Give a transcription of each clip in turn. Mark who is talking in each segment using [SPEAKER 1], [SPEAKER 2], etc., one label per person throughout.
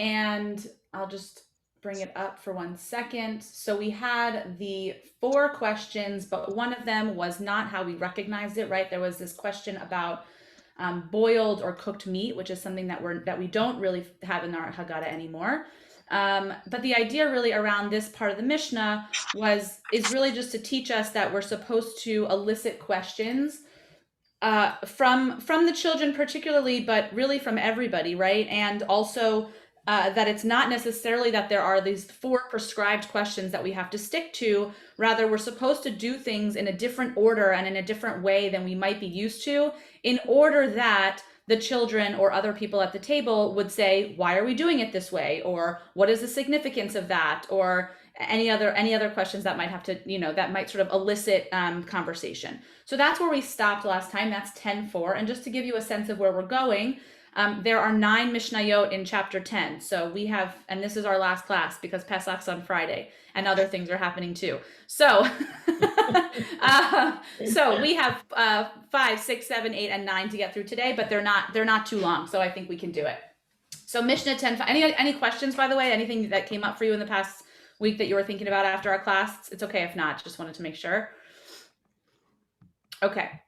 [SPEAKER 1] And I'll just bring it up for 1 second. So we had the 4 questions, but one of them was not how we recognized it, right? There was this question about boiled or cooked meat, which is something that we don't really have in our Haggadah anymore. But the idea really around this part of the Mishnah is really just to teach us that we're supposed to elicit questions from the children particularly, but really from everybody, right? And also that it's not necessarily that there are these 4 prescribed questions that we have to stick to. Rather, we're supposed to do things in a different order and in a different way than we might be used to, in order that the children or other people at the table would say, why are we doing it this way? Or what is the significance of that? Or any other questions that might have to, that might sort of elicit conversation. So that's where we stopped last time. That's 10:4. And just to give you a sense of where we're going, there are 9 Mishnayot in chapter 10. So we have, and this is our last class because Pesach's on Friday and other things are happening too. So, so we have 5, 6, 7, 8, and 9 to get through today, but they're not too long. So I think we can do it. So Mishnah 10. Any questions, by the way? Anything that came up for you in the past week that you were thinking about after our class? It's okay if not. Just wanted to make sure. Okay.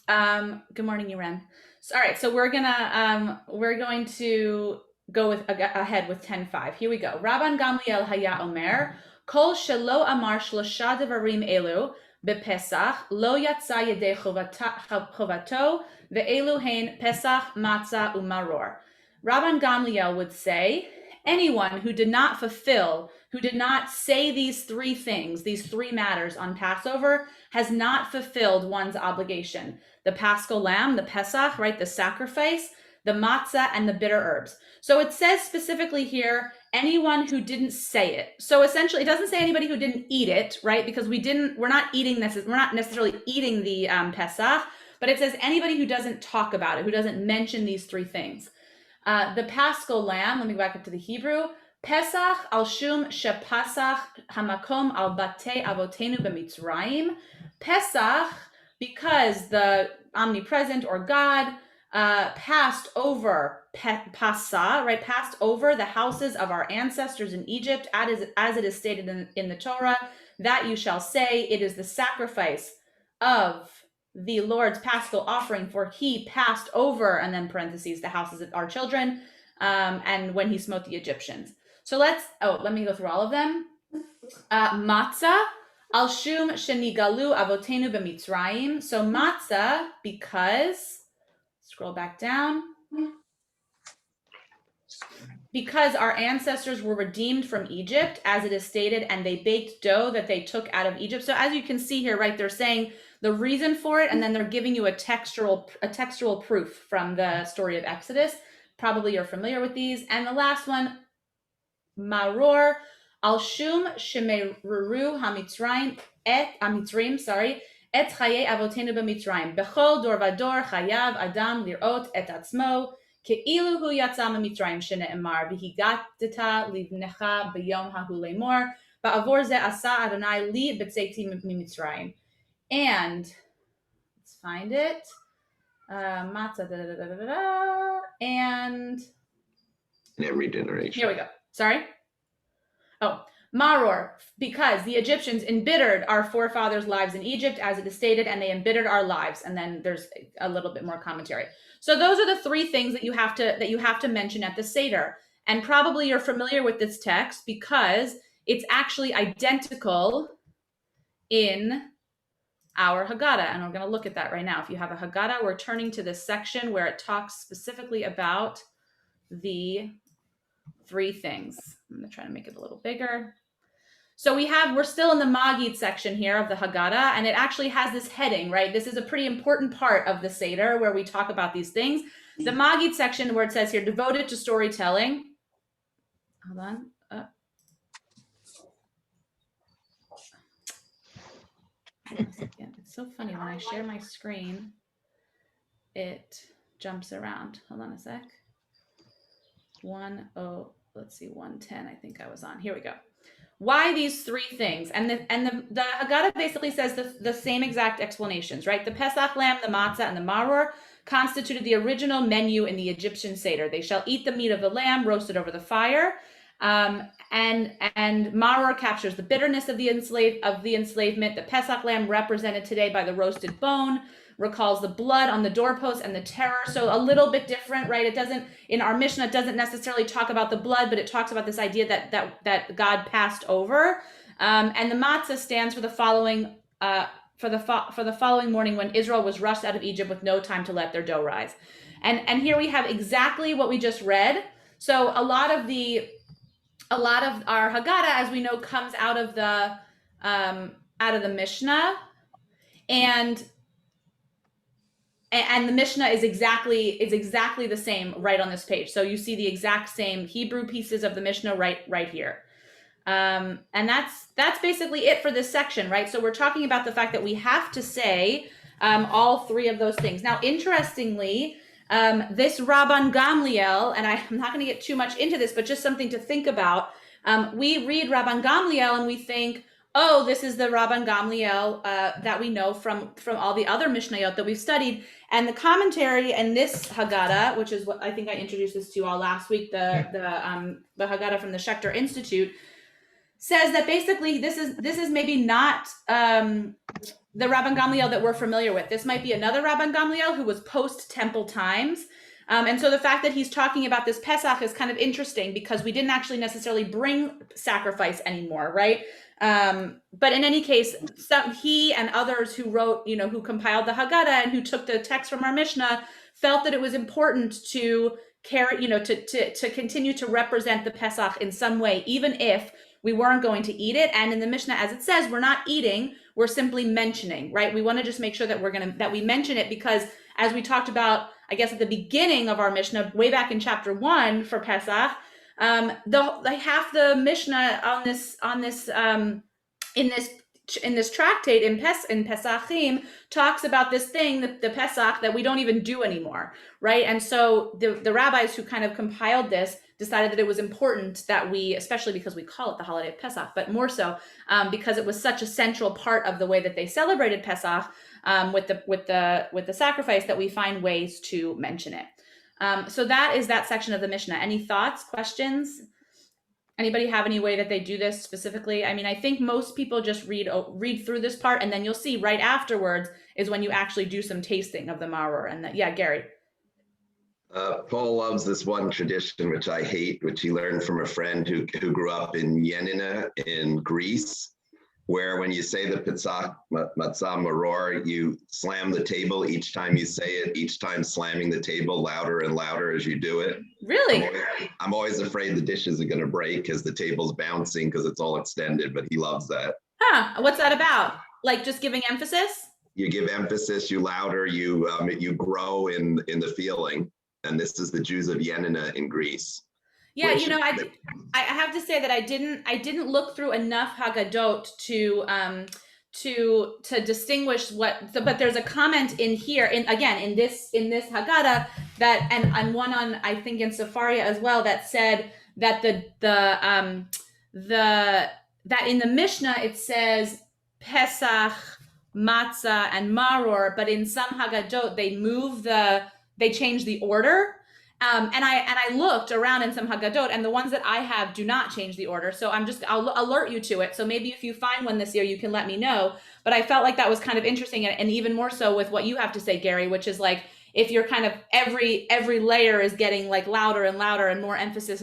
[SPEAKER 1] Good morning, Yuren. So, all right, so we're going to go ahead with 10:5. Here we go. Rabban Gamliel haya omer kol shelo amar shlosha devarim elu bepesach lo yatsa yedei chovato ve'elu hein pesach matzah umaror. Rabban Gamliel would say, anyone who did not say these 3 things, these 3 matters on Passover, has not fulfilled one's obligation. The Paschal lamb, the Pesach, right, the sacrifice, the matzah, and the bitter herbs. So it says specifically here, anyone who didn't say it. So essentially, it doesn't say anybody who didn't eat it, right? Because we're not necessarily eating the Pesach, but it says anybody who doesn't talk about it, who doesn't mention these 3 things. The Paschal lamb, let me go back up to the Hebrew. Pesach al shum shepasach hamakom al bate avotenu b'mitzrayim. Pesach, because the omnipresent or God passed over passed over the houses of our ancestors in Egypt, as it is stated in the Torah, that you shall say, it is the sacrifice of the Lord's Paschal offering, for he passed over, and then parentheses, the houses of our children, and when he smote the Egyptians. So let me go through all of them. Matzah, al shum shenigalu avotenu b'mitzrayim. So matzah, because, scroll back down, because our ancestors were redeemed from Egypt, as it is stated, and they baked dough that they took out of Egypt. So as you can see here, right, they're saying the reason for it, and then they're giving you a textual proof from the story of Exodus. Probably you're familiar with these. And the last one, maror, al shum shemeruru hamitzrayim et chaye avotenu b'mitzrayim bechol dor vador chayav adam lirot et atzmo ke'ilu hu yatsa mimitzrayim shene'emar v'higateta livnecha b'yom hahu lemor ba'avor ze asa Adonai li b'tzeiti mimitzrayim. And let's find it. Matzah, and
[SPEAKER 2] in every generation.
[SPEAKER 1] Here we go. Sorry. Oh, maror, because the Egyptians embittered our forefathers' lives in Egypt, as it is stated, and they embittered our lives. And then there's a little bit more commentary. So those are the 3 things that you have to mention at the Seder. And probably you're familiar with this text because it's actually identical in our Haggadah, and we're going to look at that right now. If you have a Haggadah, we're turning to this section where it talks specifically about the 3 things. I'm going to try to make it a little bigger. So we're still in the Magid section here of the Haggadah, and it actually has this heading, right? This is a pretty important part of the Seder where we talk about these things. The Magid section, where it says here, devoted to storytelling. Hold on. It's so funny when I share my screen, it jumps around. Hold on a sec. 110, I think I was on. Here we go. why these three things? And the Haggadah basically says the same exact explanations, right? The Pesach lamb, the matzah, and the maror constituted the original menu in the Egyptian Seder. They shall eat the meat of the lamb roasted over the fire. And maror captures the bitterness of the enslavement. The Pesach lamb, represented today by the roasted bone, recalls the blood on the doorpost and the terror. So a little bit different, right? It doesn't, in our Mishnah, it doesn't necessarily talk about the blood, but it talks about this idea that God passed over. And the matzah stands for the following for the following morning when Israel was rushed out of Egypt with no time to let their dough rise. And here we have exactly what we just read. So a lot of our Haggadah, as we know, comes out of the Mishnah, and the Mishnah is exactly the same right on this page. So you see the exact same Hebrew pieces of the Mishnah right here. And that's basically it for this section, right? So we're talking about the fact that we have to say all three of those things. Now, interestingly, this Rabban Gamliel, and I'm not going to get too much into this, but just something to think about. We read Rabban Gamliel and we think, oh, this is the Rabban Gamliel that we know from all the other Mishnayot that we've studied. And the commentary in this Haggadah, which is what I think I introduced this to you all last week, the Haggadah from the Schechter Institute, says that basically this is maybe not the Rabban Gamliel that we're familiar with. This might be another Rabban Gamliel who was post-Temple times. And so the fact that he's talking about this Pesach is kind of interesting because we didn't actually necessarily bring sacrifice anymore, right? But in any case, he and others who wrote, who compiled the Haggadah and who took the text from our Mishnah felt that it was important to carry, to continue to represent the Pesach in some way, even if we weren't going to eat it. And in the Mishnah, as it says, we're not eating, we're simply mentioning, right? We want to just make sure that that we mention it because, as we talked about, I guess at the beginning of our Mishnah, way back in chapter 1 for Pesach, half the Mishnah in this tractate in Pesachim talks about this thing, the Pesach, that we don't even do anymore, right? And so the rabbis who kind of compiled this decided that it was important that we, especially because we call it the holiday of Pesach, but more so because it was such a central part of the way that they celebrated Pesach with the sacrifice, that we find ways to mention it. So that is that section of the Mishnah. Any thoughts, questions? Anybody have any way that they do this specifically? I mean, I think most people just read through this part, and then you'll see right afterwards is when you actually do some tasting of the maror. And yeah, Gary.
[SPEAKER 2] Paul loves this one tradition, which I hate, which he learned from a friend who grew up in Yenina in Greece, where when you say the Pesach Matzah Maror, you slam the table each time you say it, each time slamming the table louder and louder as you do it.
[SPEAKER 1] Really?
[SPEAKER 2] I'm always afraid the dishes are going to break because the table's bouncing because it's all extended, but he loves that.
[SPEAKER 1] Huh, what's that about? Like just giving emphasis?
[SPEAKER 2] You give emphasis, you louder, you grow in the feeling. And this is the Jews of Yenina in Greece.
[SPEAKER 1] Yeah, I have to say that I didn't look through enough Haggadot to distinguish but there's a comment in here in this Haggadah that and one on, I think, in Sefaria as well, that said that that in the Mishnah it says Pesach, Matzah, and Maror, but in some Haggadot they change the order. And I looked around in some Haggadot, and the ones that I have do not change the order. So I'll alert you to it. So maybe if you find one this year, you can let me know. But I felt like that was kind of interesting, and even more so with what you have to say, Gary, which is like, if you're kind of every layer is getting like louder and louder and more emphasis,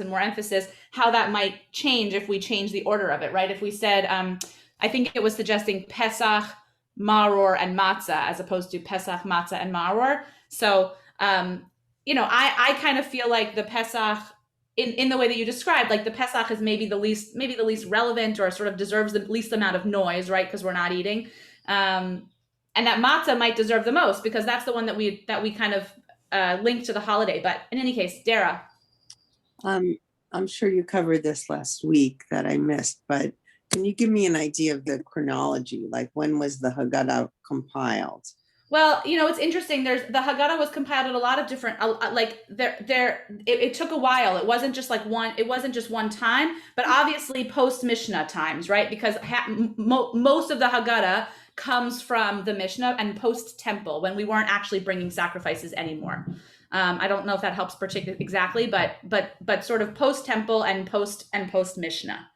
[SPEAKER 1] how that might change if we change the order of it, right? If we said, I think it was suggesting Pesach, Maror, and Matzah, as opposed to Pesach, Matzah, and Maror. So, I kind of feel like the Pesach, in the way that you described, like the Pesach is maybe the least relevant, or sort of deserves the least amount of noise, right? Because we're not eating. And that matzah might deserve the most because that's the one that we kind of link to the holiday. But in any case, Dara.
[SPEAKER 3] I'm sure you covered this last week that I missed, but can you give me an idea of the chronology? Like, when was the Haggadah compiled?
[SPEAKER 1] Well, it's interesting. There's the Haggadah was compiled at a lot of different, it took a while. It wasn't just like one. It wasn't just one time, but obviously post Mishnah times, right? Because most of the Haggadah comes from the Mishnah and post Temple when we weren't actually bringing sacrifices anymore. I don't know if that helps particularly exactly, but sort of post Temple and post Mishnah.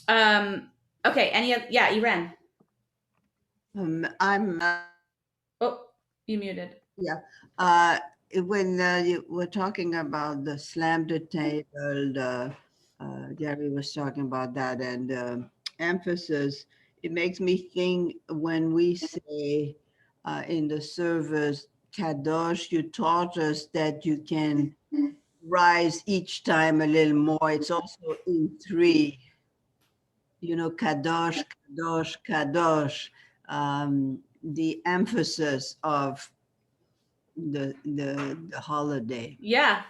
[SPEAKER 1] Okay. Iren.
[SPEAKER 4] I'm
[SPEAKER 1] Oh, you muted.
[SPEAKER 4] yeah. When you were talking about the slam the table, Gary was talking about that, and emphasis. It makes me think when we say in the service, Kadosh, you taught us that you can rise each time a little more. It's also in three, Kadosh, Kadosh, Kadosh. The emphasis of the holiday.
[SPEAKER 1] Yeah.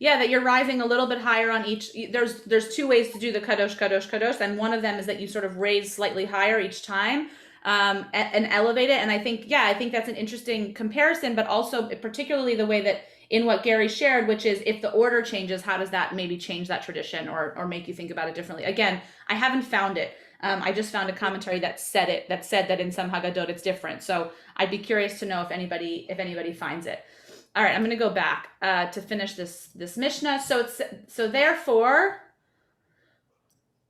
[SPEAKER 1] That you're rising a little bit higher on each. There's two ways to do the kadosh, kadosh, kadosh, and one of them is that you sort of raise slightly higher each time, and elevate it. And I think that's an interesting comparison, but also particularly the way that in what Gary shared, which is if the order changes, how does that maybe change that tradition or make you think about it differently? Again, I haven't found it. I just found a commentary that said that in some Haggadot it's different. So I'd be curious to know if anybody finds it. All right, I'm going to go back to finish this Mishnah. So therefore,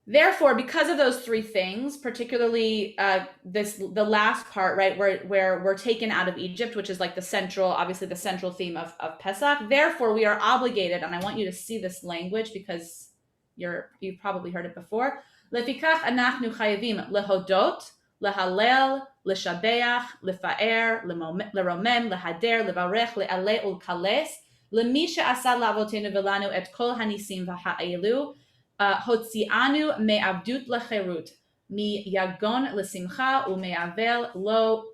[SPEAKER 1] because of those three things, particularly the last part, right, where we're taken out of Egypt, which is like obviously the central theme of Pesach. Therefore, we are obligated, and I want you to see this language because you've probably heard it before. Lefikach anachnu chayavim lehodot, lehalel, לשבח, לפאר, לרומם, להדר, לברך, לעלה ולקלס, למי שעשה לאבותינו ולנו את כל הניסים האלו, הוציאנו מעבדות לחירות, מיגון לשמחה ומאבל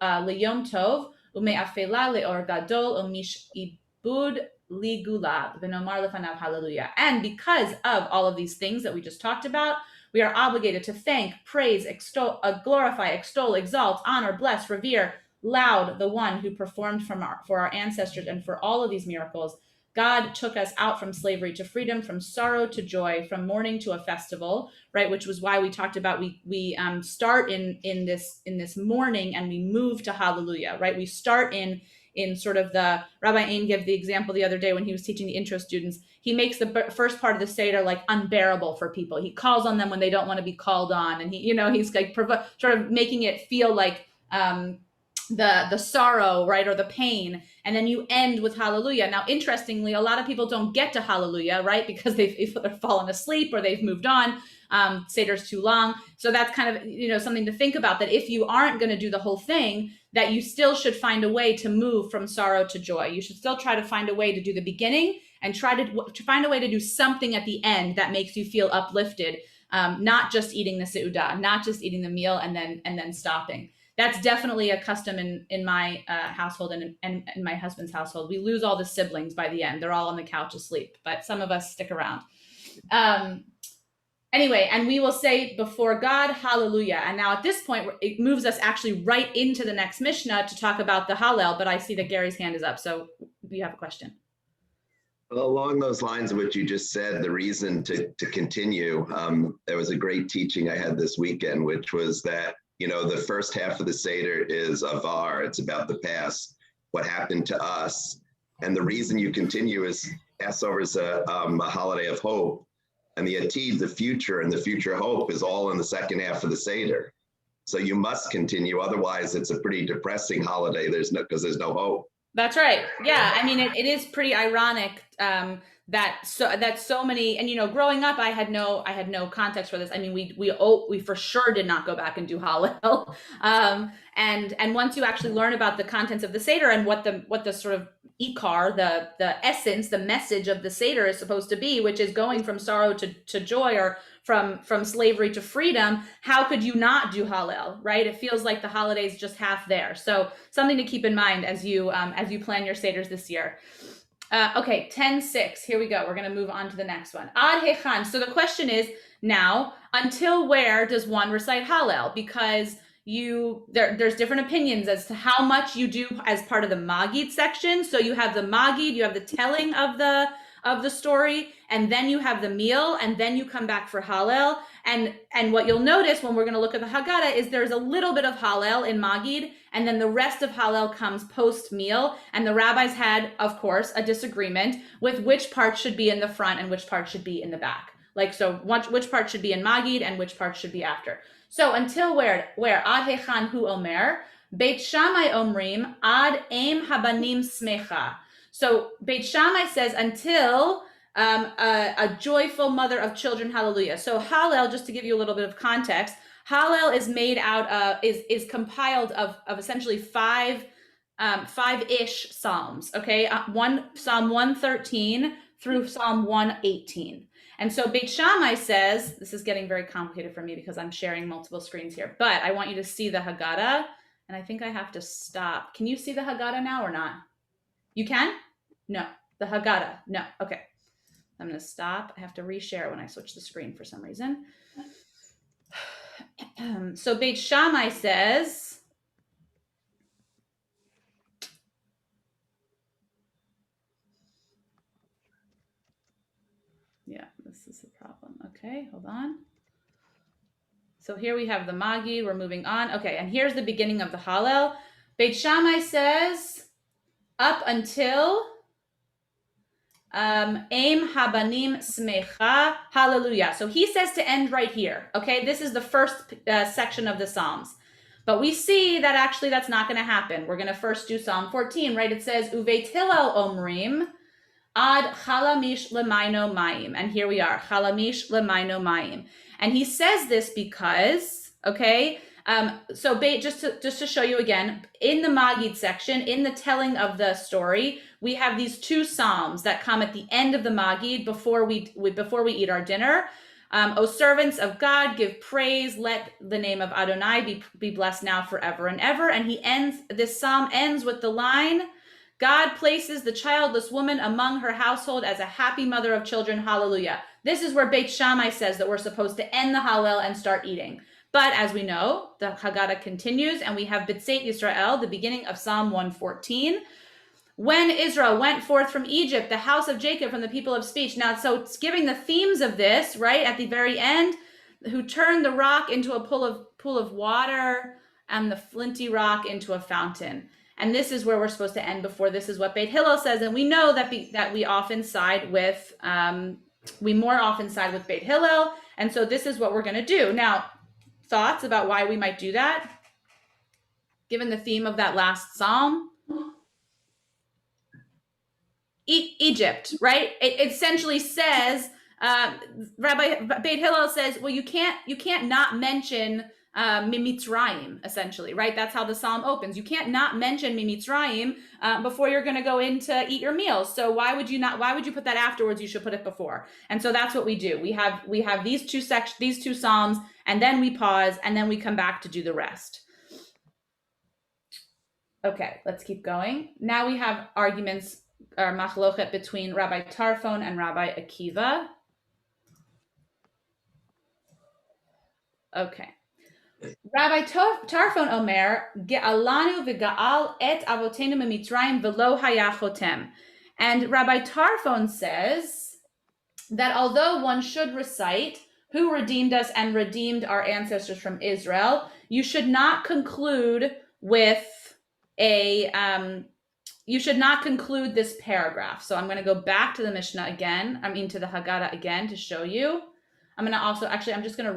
[SPEAKER 1] ליום טוב, ומאפלה לאור גדול, ומשעבוד לגאולה, ונאמר לפניו hallelujah. And because of all of these things that we just talked about, we are obligated to thank, praise, extol, glorify, extol, exalt, honor, bless, revere, loud the one who performed for our ancestors and for all of these miracles. God took us out from slavery to freedom, from sorrow to joy, from mourning to a festival, right? Which was why we talked about we start in this mourning and we move to hallelujah, right? We start in sort of the Rabbi Ain gave the example the other day when he was teaching the intro students. He makes the first part of the Seder like unbearable for people. He calls on them when they don't want to be called on, and he's like sort of making it feel like the sorrow, right, or the pain, and then you end with hallelujah. Now, interestingly, a lot of people don't get to hallelujah, right, because they've fallen asleep or they've moved on. Seder's too long, so that's kind of something to think about. That if you aren't going to do the whole thing, that you still should find a way to move from sorrow to joy. You should still try to find a way to do the beginning and try to find a way to do something at the end that makes you feel uplifted. Not just eating the seudah, not just eating the meal and then stopping. That's definitely a custom in my household and in my husband's household. We lose all the siblings by the end. They're all on the couch asleep, but some of us stick around. Anyway, and we will say before God, hallelujah. And now at this point, it moves us actually right into the next Mishnah to talk about the Hallel, but I see that Gary's hand is up. So do you have a question?
[SPEAKER 2] Well, along those lines of what you just said, the reason to continue, there was a great teaching I had this weekend, which was that, the first half of the Seder is avar. It's about the past, what happened to us. And the reason you continue is Passover is a holiday of hope. And the Atid, the future, and the future hope is all in the second half of the Seder. So you must continue. Otherwise, it's a pretty depressing holiday. Because there's no hope. That's right.
[SPEAKER 1] Yeah. I mean, it is pretty ironic that so many, and growing up, I had no context for this. I mean, we for sure did not go back and do Hallel. And once you actually learn about the contents of the Seder and what the sort of ikar, the essence, the message of the Seder is supposed to be, which is going from sorrow to joy, or from slavery to freedom, how could you not do Hallel, right? It feels like the holiday's just half there. So something to keep in mind as you plan your Seders this year. Okay, 10:6. Here we go. We're going to move on to the next one. Ad hechan. So the question is now, until where does one recite Hallel? Because there's different opinions as to how much you do as part of the Magid section. So you have the Magid, you have the telling of the story, and then you have the meal, and then you come back for Hallel. And what you'll notice when we're going to look at the Haggadah is there's a little bit of Hallel in Magid, and then the rest of Hallel comes post-meal. And the rabbis had, of course, a disagreement with which part should be in the front and which part should be in the back. Like, so which part should be in Magid and which part should be after. So until where Ad Hechan Hu Omer, Beit Shammai Omrim, Ad Eim Habanim Smecha. So Beit Shammai says until a joyful mother of children, hallelujah. So Hallel, just to give you a little bit of context, Hallel is made out of, is compiled of essentially five-ish psalms, okay? Psalm 113 through Psalm 118. And so Beit Shammai says, this is getting very complicated for me because I'm sharing multiple screens here, but I want you to see the Haggadah, and I think I have to stop. Can you see the Haggadah now or not? You can? No. The Haggadah? No. Okay. I'm going to stop. I have to reshare when I switch the screen for some reason. So Beit Shammai says, yeah, this is the problem. Okay, hold on. So here we have the Magi. We're moving on. Okay, and here's the beginning of the Hallel. Beit Shammai says, up until Eim Habanim Smecha, hallelujah. So he says to end right here. Okay, this is the first section of the Psalms. But we see that actually that's not going to happen. We're going to first do Psalm 14, right? It says, Uveit Hillel Omrim, Ad Chalamish Lemaino Mayim. And here we are, Chalamish Lemaino Mayim. And he says this because, okay, so just to show you again, in the Magid section, in the telling of the story, we have these two psalms that come at the end of the Magid before we eat our dinner. O servants of God, give praise. Let the name of Adonai be blessed now forever and ever. And this psalm ends with the line, God places the childless woman among her household as a happy mother of children. Hallelujah. This is where Beit Shammai says that we're supposed to end the Hallel and start eating. But as we know, the Haggadah continues, and we have B'tzeit Yisrael, the beginning of Psalm 114. When Israel went forth from Egypt, the house of Jacob from the people of speech. Now, so it's giving the themes of this, right, at the very end, who turned the rock into a pool of water and the flinty rock into a fountain. And this is where we're supposed to end before. This is what Beit Hillel says, and we know that we often side with, we more often side with Beit Hillel, and so this is what we're going to do. Now, thoughts about why we might do that, given the theme of that last psalm? Egypt, right? It essentially says, Rabbi Beit Hillel says, well, you can't not mention Mimitzrayim, essentially, right? That's how the psalm opens. You can't not mention Mimitzrayim before you're going to go in to eat your meals. So why would you put that afterwards? You should put it before. And so that's what we do. We have these two psalms, and then we pause, and then we come back to do the rest. Okay, let's keep going. Now we have arguments or machlochet between Rabbi Tarfon and Rabbi Akiva. Okay. Rabbi Tarfon Omer, Ge'alanu v'ga'al et avotenu mimitzrayim v'lo haya chotem. And Rabbi Tarfon says that although one should recite, who redeemed us and redeemed our ancestors from Israel, you should not conclude with you should not conclude this paragraph. So I'm going to go back to the Mishnah again, to the Haggadah again to show you. I'm going to also, actually, I'm going to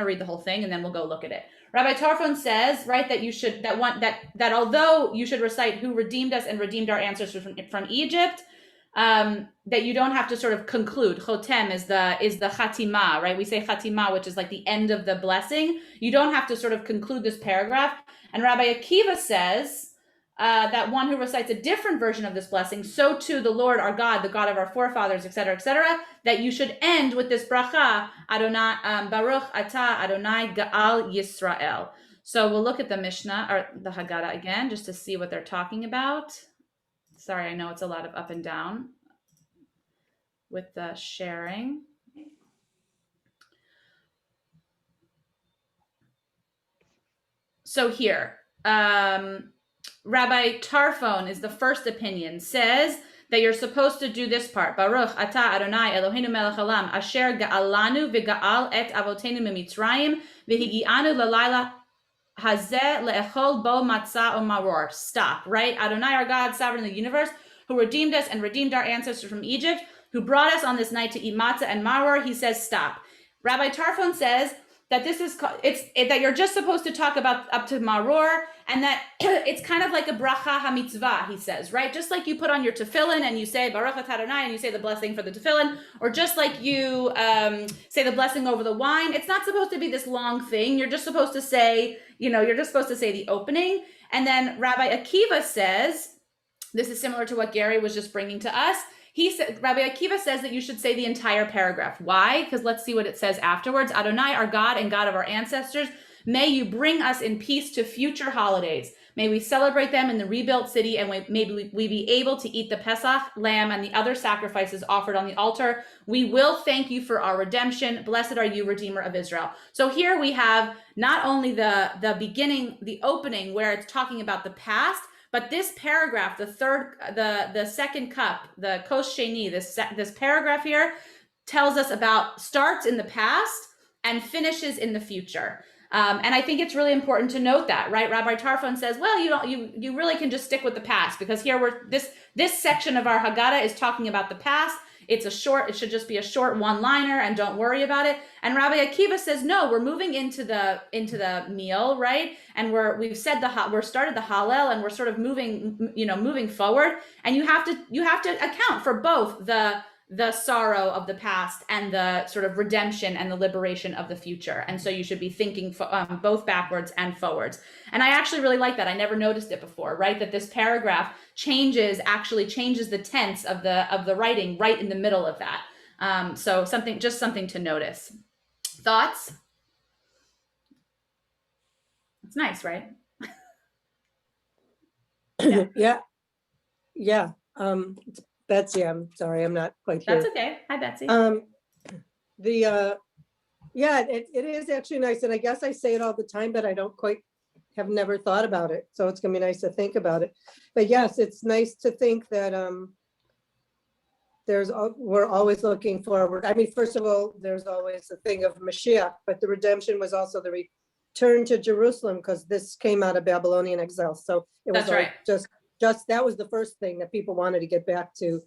[SPEAKER 1] read the whole thing and then we'll go look at it. Rabbi Tarfon says, right, that although you should recite who redeemed us and redeemed our ancestors from Egypt, that you don't have to sort of conclude. Chotem is the chatima, right? We say chatima, which is like the end of the blessing. You don't have to sort of conclude this paragraph. And Rabbi Akiva says that one who recites a different version of this blessing, so too the Lord our God, the God of our forefathers, etc., that you should end with this bracha, Adonai, Baruch Atah Adonai Ga'al Yisrael. So we'll look at the Mishnah, or the Haggadah again, just to see what they're talking about. Sorry, I know it's a lot of up and down with the sharing. So here, Rabbi Tarfon is the first opinion, says that you're supposed to do this part. Baruch atah Adonai Eloheinu melech haolam asher ga'alanu v'ga'al et avotenu mimitzrayim v'higi'anu lalayla hazeh le'echol bo matzah o maror. Stop, right? Adonai, our God, sovereign in the universe, who redeemed us and redeemed our ancestors from Egypt, who brought us on this night to eat matzah and maror. He says stop. Rabbi Tarfon says that that you're just supposed to talk about up to maror, and that it's kind of like a bracha hamitzvah, he says, right? Just like you put on your tefillin and you say Baruch atah Adonai and you say the blessing for the tefillin, or just like you say the blessing over the wine. It's not supposed to be this long thing. You're just supposed to say, you're just supposed to say the opening. And then Rabbi Akiva says, this is similar to what Gary was just bringing to us. Rabbi Akiva says that you should say the entire paragraph. Why? Because let's see what it says afterwards. Adonai, our God and God of our ancestors, may you bring us in peace to future holidays. May we celebrate them in the rebuilt city, and may we be able to eat the Pesach lamb and the other sacrifices offered on the altar. We will thank you for our redemption. Blessed are you, Redeemer of Israel. So here we have not only the beginning, the opening, where it's talking about the past, but this paragraph, the second cup, the kos sheni, this paragraph here tells us starts in the past and finishes in the future. And I think it's really important to note that, right? Rabbi Tarfon says, well, you really can just stick with the past, because here this section of our Haggadah is talking about the past. It should just be a short one-liner, and don't worry about it. And Rabbi Akiva says, no, we're moving into the meal, right? And we've started the Hallel, and we're sort of moving forward. And you have to account for both the sorrow of the past and the sort of redemption and the liberation of the future. And so you should be thinking both backwards and forwards. And I actually really like that. I never noticed it before, right? That this paragraph changes the tense of the writing right in the middle of that. So something to notice. Thoughts? It's nice, right?
[SPEAKER 5] Yeah. It's Betsy, I'm sorry, I'm not quite here.
[SPEAKER 1] That's okay. Hi, Betsy.
[SPEAKER 5] It is actually nice, and I guess I say it all the time, but I have never thought about it. So it's gonna be nice to think about it. But yes, it's nice to think that we're always looking forward. I mean, first of all, there's always the thing of Mashiach, but the redemption was also the return to Jerusalem, because this came out of Babylonian exile. So it was just that was the first thing that people wanted to get back to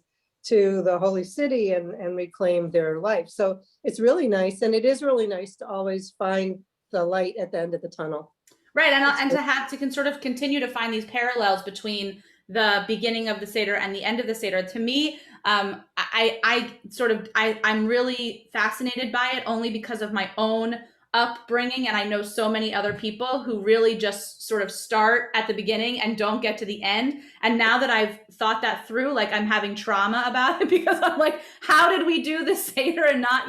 [SPEAKER 5] the holy city and reclaim their life. So it's really nice, and it is really nice to always find the light at the end of the tunnel.
[SPEAKER 1] Right, and to sort of continue to find these parallels between the beginning of the Seder and the end of the Seder. To me, I'm really fascinated by it, only because of my own upbringing, and I know so many other people who really just sort of start at the beginning and don't get to the end. And now that I've thought that through, like, I'm having trauma about it, because I'm like, how did we do this Seder and not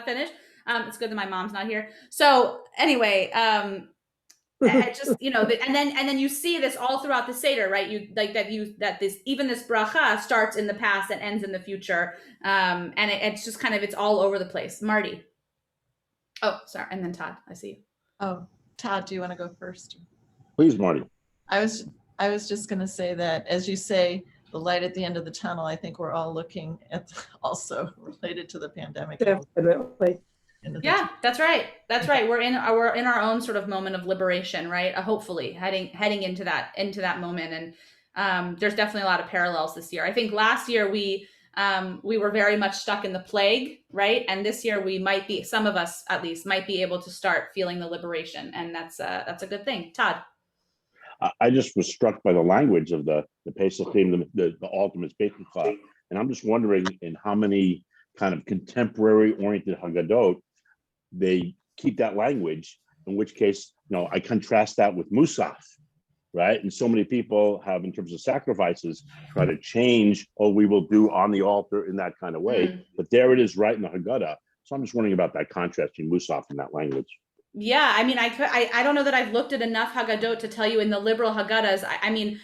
[SPEAKER 1] finish? It's good that my mom's not here. So anyway, it just, and then you see this all throughout the Seder, right? This bracha starts in the past and ends in the future, and it's just it's all over the place. Marty. Oh, sorry. And then Todd, I see you.
[SPEAKER 6] Oh, Todd, do you want to go first?
[SPEAKER 7] Please, Marty.
[SPEAKER 6] I was just going to say that, as you say, the light at the end of the tunnel, I think we're all looking at, also related to the pandemic.
[SPEAKER 5] Definitely.
[SPEAKER 1] Yeah, that's right. That's right. We're in our own sort of moment of liberation, right? Hopefully heading into that moment. And there's definitely a lot of parallels this year. I think last year we were very much stuck in the plague, right? And this year some of us at least might be able to start feeling the liberation, and that's a good thing. Todd.
[SPEAKER 7] I just was struck by the language of the Pesachim, the ultimate Pesach, and I'm just wondering in how many kind of contemporary-oriented Haggadot they keep that language. In which case, I contrast that with Musaf. Right. And so many people have, in terms of sacrifices, try to change, we will do on the altar in that kind of way. But there it is right in the Haggadah. So I'm just wondering about that contrast in Musaf and that language.
[SPEAKER 1] Yeah, I mean, I don't know that I've looked at enough Haggadot to tell you in the liberal Haggadahs. I mean,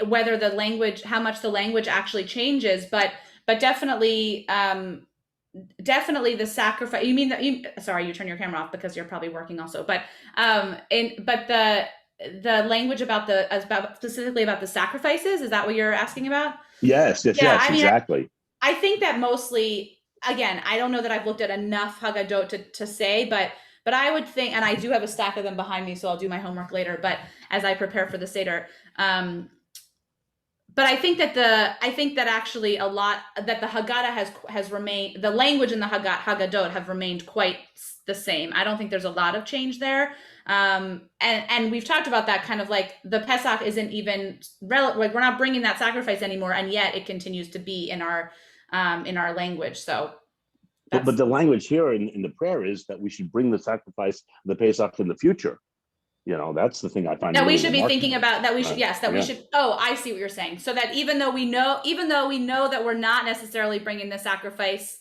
[SPEAKER 1] whether the language, how much the language actually changes, but definitely the sacrifice. You mean sorry, you turn your camera off because you're probably working also. But the language about specifically about the sacrifices. Is that what you're asking about?
[SPEAKER 7] Yes, yes,
[SPEAKER 1] Yeah,
[SPEAKER 7] yes,
[SPEAKER 1] I mean,
[SPEAKER 7] exactly.
[SPEAKER 1] I think that mostly, again, I don't know that I've looked at enough Haggadot to say, but I would think, and I do have a stack of them behind me, so I'll do my homework later. But as I prepare for the Seder, but I think that actually a lot that the Haggadah has remained, the language in the Haggadot have remained quite the same. I don't think there's a lot of change there. And we've talked about that, kind of like the Pesach isn't even like we're not bringing that sacrifice anymore, and yet it continues to be in our language. So
[SPEAKER 7] But the language here in the prayer is that we should bring the sacrifice, the Pesach, in the future. You know, that's the thing I find.
[SPEAKER 1] That
[SPEAKER 7] really
[SPEAKER 1] we should be
[SPEAKER 7] remarkable.
[SPEAKER 1] thinking about, that we should, yes, that we
[SPEAKER 7] Yeah.
[SPEAKER 1] should, oh, I see what you're saying. So that even though we know that we're not necessarily bringing the sacrifice,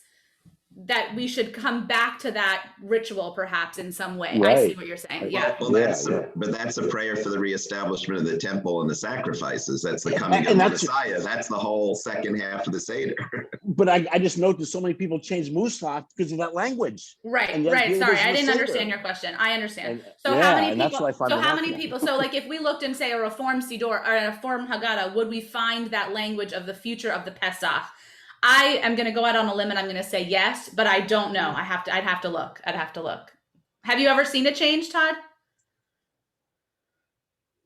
[SPEAKER 1] that we should come back to that ritual perhaps in some way.
[SPEAKER 7] Right.
[SPEAKER 1] I see what you're saying. Yeah.
[SPEAKER 2] Well, but that's a prayer for the reestablishment of the temple and the sacrifices. That's the coming of the Messiah. That's the whole second half of the Seder.
[SPEAKER 7] But I just noticed so many people change Musaf because of that language.
[SPEAKER 1] Right. Sorry, I didn't understand your question. I understand. So how many people? So like if we looked in, say, a Reform Siddur or a Reform Haggadah, would we find that language of the future of the Pesach? I am going to go out on a limb and I'm going to say yes, but I don't know. I'd have to look. Have you ever seen a change, Todd?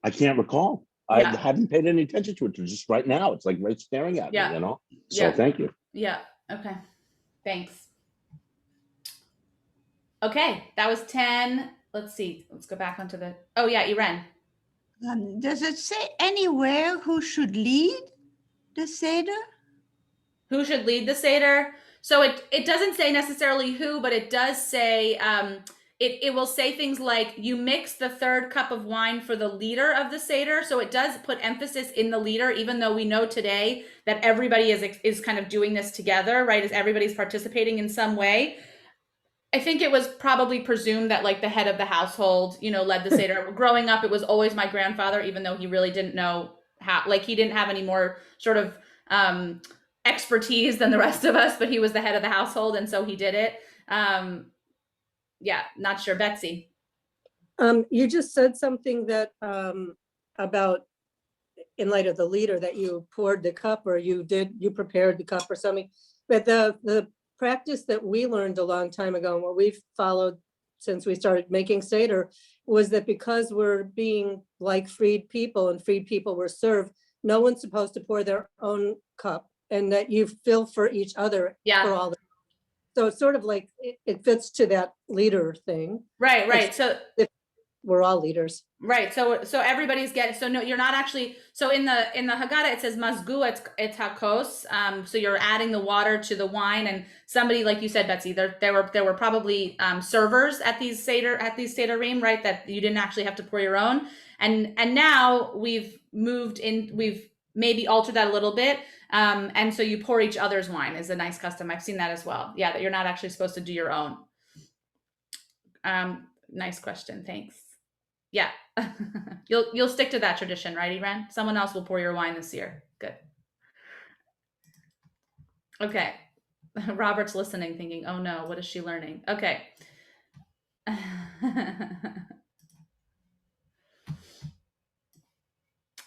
[SPEAKER 7] I can't recall. Yeah. I haven't paid any attention to it just right now. It's like right staring at me, you know? So thank you.
[SPEAKER 1] Yeah. Okay. Thanks. Okay. That was 10. Let's see. Let's go back onto the, oh yeah, Irene.
[SPEAKER 4] Does it say anywhere who should lead the Seder?
[SPEAKER 1] Who should lead the Seder? So it doesn't say necessarily who, but it does say, it will say things like you mix the third cup of wine for the leader of the Seder. So it does put emphasis in the leader, even though we know today that everybody is kind of doing this together, right? As everybody's participating in some way. I think it was probably presumed that like the head of the household, led the Seder. Growing up, it was always my grandfather, even though he really didn't know how, like he didn't have any more sort of, expertise than the rest of us, but he was the head of the household, and so he did it. Yeah, not sure. Betsy.
[SPEAKER 5] You just said something that about in light of the leader that you poured the cup, or you prepared the cup or something. But the practice that we learned a long time ago and what we've followed since we started making Seder was that because we're being like freed people and freed people were served, no one's supposed to pour their own cup, and that you fill for each other.
[SPEAKER 1] Yeah.
[SPEAKER 5] For all the, so it's sort of like it fits to that leader thing.
[SPEAKER 1] Right. So
[SPEAKER 5] we're all leaders.
[SPEAKER 1] Right. So everybody's getting, so no, you're not actually, so in the Haggadah, it says mazgu it's hakos. So you're adding the water to the wine, and somebody, like you said, Betsy, there were probably servers at these Sederim, right? That you didn't actually have to pour your own. And now we've maybe altered that a little bit. And so you pour each other's wine is a nice custom. I've seen that as well. Yeah, that you're not actually supposed to do your own. Nice question. Thanks. Yeah. You'll stick to that tradition, right, Irene? Someone else will pour your wine this year. Good. Okay. Robert's listening, thinking, oh no, what is she learning? Okay.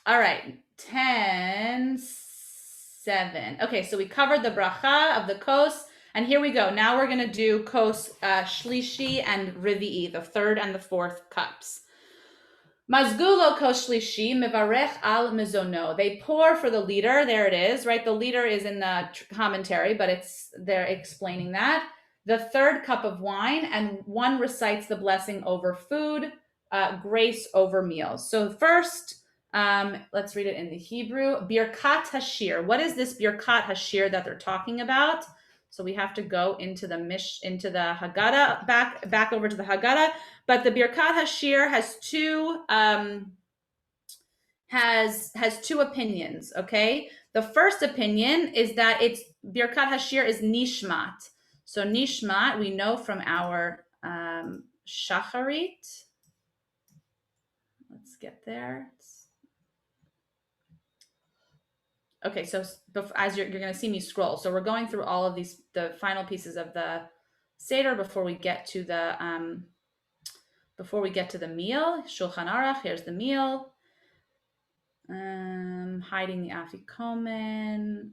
[SPEAKER 1] All right. 10:07. Okay, so we covered the bracha of the kos, and here we go. Now we're going to do kos shlishi and rivi'i, the third and the fourth cups. Mazgulo kos shlishi mevarech al mizono. They pour for the leader. There it is, right? The leader is in the commentary, but they're explaining that. The third cup of wine, and one recites the blessing over food, grace over meals. So first, let's read it in the Hebrew. Birkat Hashir. What is this Birkat Hashir that they're talking about? So we have to go into the Haggadah, back over to the Haggadah. But the Birkat Hashir has two opinions. Okay, the first opinion is that it's Birkat Hashir is Nishmat. So Nishmat, we know from our Shacharit. Let's get there. Okay, so as you're going to see me scroll. So we're going through all of the final pieces of the Seder before we get to the before we get to the meal. Shulchan Aruch, here's the meal. Hiding the afikomen.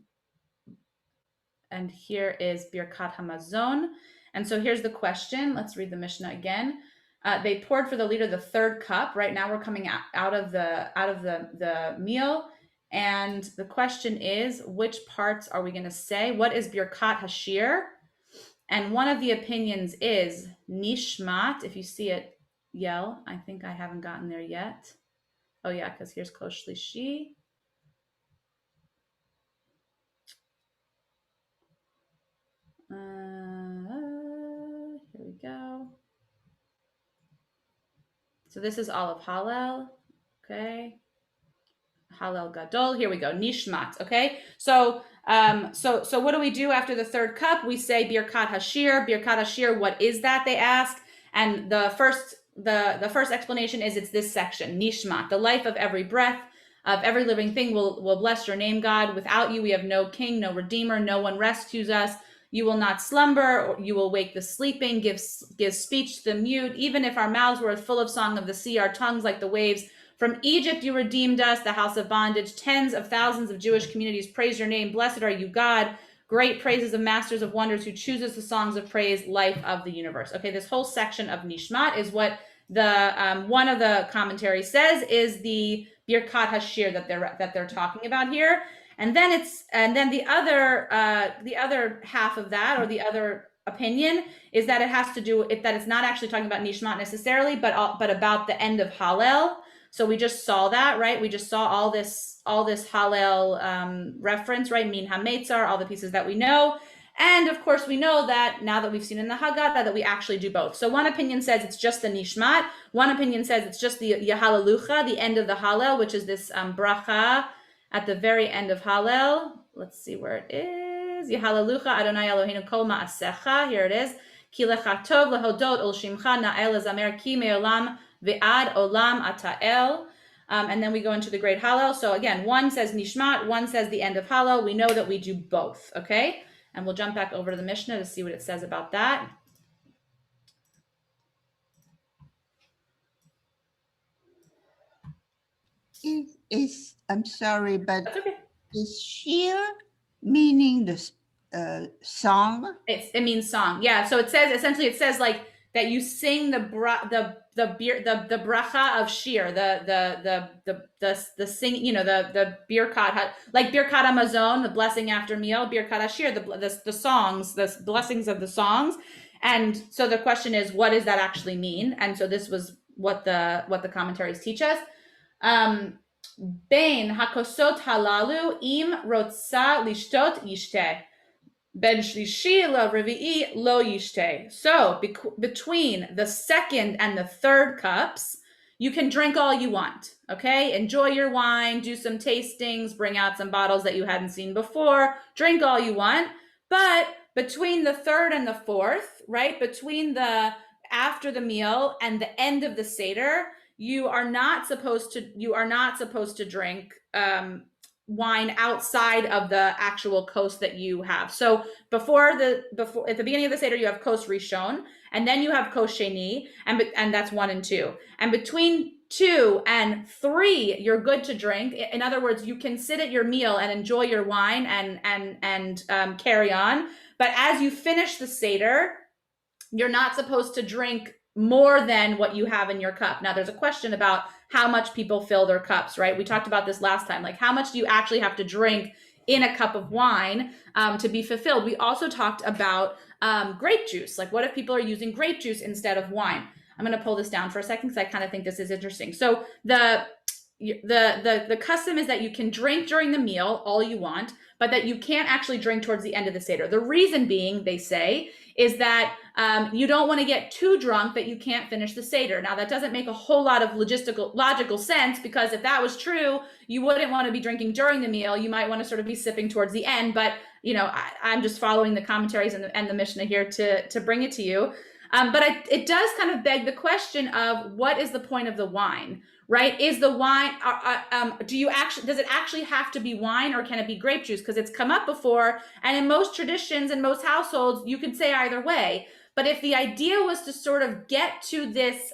[SPEAKER 1] And here is Birkat Hamazon. And so here's the question. Let's read the Mishnah again. They poured for the leader the third cup. Right now we're coming out of the meal. And the question is, which parts are we going to say? What is Birkat Hashir? And one of the opinions is Nishmat. If you see it, yell. I think I haven't gotten there yet. Oh yeah, because here's Kosh Shlishi. Here we go. So this is all of Hallel. Okay. Hallel Gadol. Here we go. Nishmat. Okay. So what do we do after the third cup? We say Birkat Hashir. Birkat Hashir. What is that? They ask. And the first explanation is it's this section. Nishmat. The life of every breath of every living thing will bless your name, God. Without you, we have no king, no redeemer. No one rescues us. You will not slumber, or you will wake the sleeping, give speech to the mute. Even if our mouths were full of song of the sea, our tongues like the waves. From Egypt you redeemed us, the house of bondage. Tens of thousands of Jewish communities praise your name. Blessed are you, God. Great praises of masters of wonders who chooses the songs of praise, life of the universe. Okay, this whole section of Nishmat is what the one of the commentaries says is the Birkat Hashir that they're talking about here. And then the other half of that, or the other opinion, is that it has to do with that it's not actually talking about Nishmat necessarily, but about the end of Hallel. So we just saw that, right? We just saw all this Hallel reference, right? Min HaMeitzar, all the pieces that we know. And of course, we know that now that we've seen in the Haggadah that we actually do both. So one opinion says it's just the Nishmat. One opinion says it's just the Yahalalucha, the end of the Hallel, which is this bracha at the very end of Hallel. Let's see where it is. Yahalalucha Adonai Eloheinu kol ma'asecha. Here it is. Ki lecha tov lehodot ol shimcha na'el lezamer ki me'olam ve'ad olam ata'el. And then we go into the great Hallel. So again, one says Nishmat, one says the end of Hallel. We know that we do both, okay? And we'll jump back over to the Mishnah to see what it says about that.
[SPEAKER 4] I'm sorry, but
[SPEAKER 1] That's okay.
[SPEAKER 4] is shir meaning the song?
[SPEAKER 1] It means song. Yeah. So it says like that you sing the bracha of shir, the sing, the birkat, like birkat hamazon, the blessing after meal, birkat shir, the songs, the blessings of the songs. And so the question is, what does that actually mean? And so this was what the commentaries teach us. Bein hakosot halalu im rotsa lishtot yishteh. Ben shlishi la revi'i lo yishteh. So between the second and the third cups, you can drink all you want, okay? Enjoy your wine, do some tastings, bring out some bottles that you hadn't seen before, drink all you want. But between the third and the fourth, right, between the after the meal and the end of the Seder, you are not supposed to drink wine outside of the actual kos that you have. So before at the beginning of the Seder, you have kos rishon, and then you have kos sheni, and that's 1 and 2. And between 2 and 3, you're good to drink. In other words, you can sit at your meal and enjoy your wine and carry on. But as you finish the Seder, you're not supposed to drink more than what you have in your cup. Now, there's a question about how much people fill their cups, right? We talked about this last time. Like, how much do you actually have to drink in a cup of wine to be fulfilled? We also talked about grape juice. Like, what if people are using grape juice instead of wine? I'm going to pull this down for a second because I kind of think this is interesting. So the custom is that you can drink during the meal all you want, but that you can't actually drink towards the end of the Seder. The reason being, they say, is that you don't want to get too drunk that you can't finish the Seder. Now, that doesn't make a whole lot of logical sense, because if that was true, you wouldn't want to be drinking during the meal. You might want to sort of be sipping towards the end. But, I'm just following the commentaries and the Mishnah here to bring it to you. But it does kind of beg the question of what is the point of the wine, right? Is the wine, does it actually have to be wine, or can it be grape juice? Because it's come up before, and in most traditions and most households, you could say either way. But if the idea was to sort of get to this